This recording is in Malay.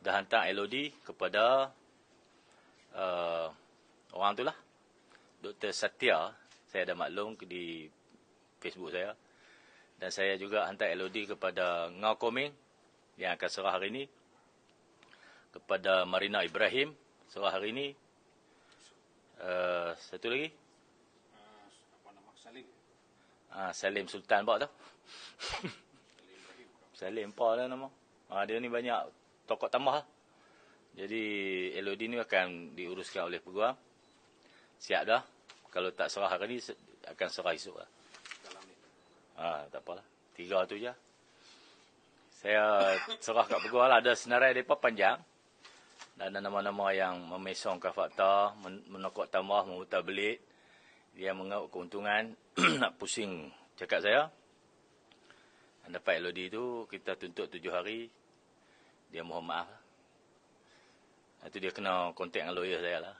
dah hantar LOD kepada orang tu lah, Dr. Satya. Saya ada maklum di Facebook saya. Dan saya juga hantar LOD kepada Ngau Komeng yang akan serah hari ini, kepada Marina Ibrahim serah hari ini. Satu lagi Salim Sultan Pak tu. Salim Pak lah nama. Dia ni banyak tokoh tambah lah. Jadi LOD ni akan diuruskan oleh peguam. Siap dah. Kalau tak serah hari ni akan serah esok lah. Tak apalah. 3 tu je. Saya serah kat peguam lah. Ada senarai mereka panjang. Dan ada nama-nama yang memesongkan fakta, menokok tambah, memutar belit. Dia mengaut keuntungan. Nak pusing cakap saya. Dan dapat LOD tu, kita tuntut 7 hari. Dia mohon maaf. Itu dia kena kontak dengan lawyer saya lah.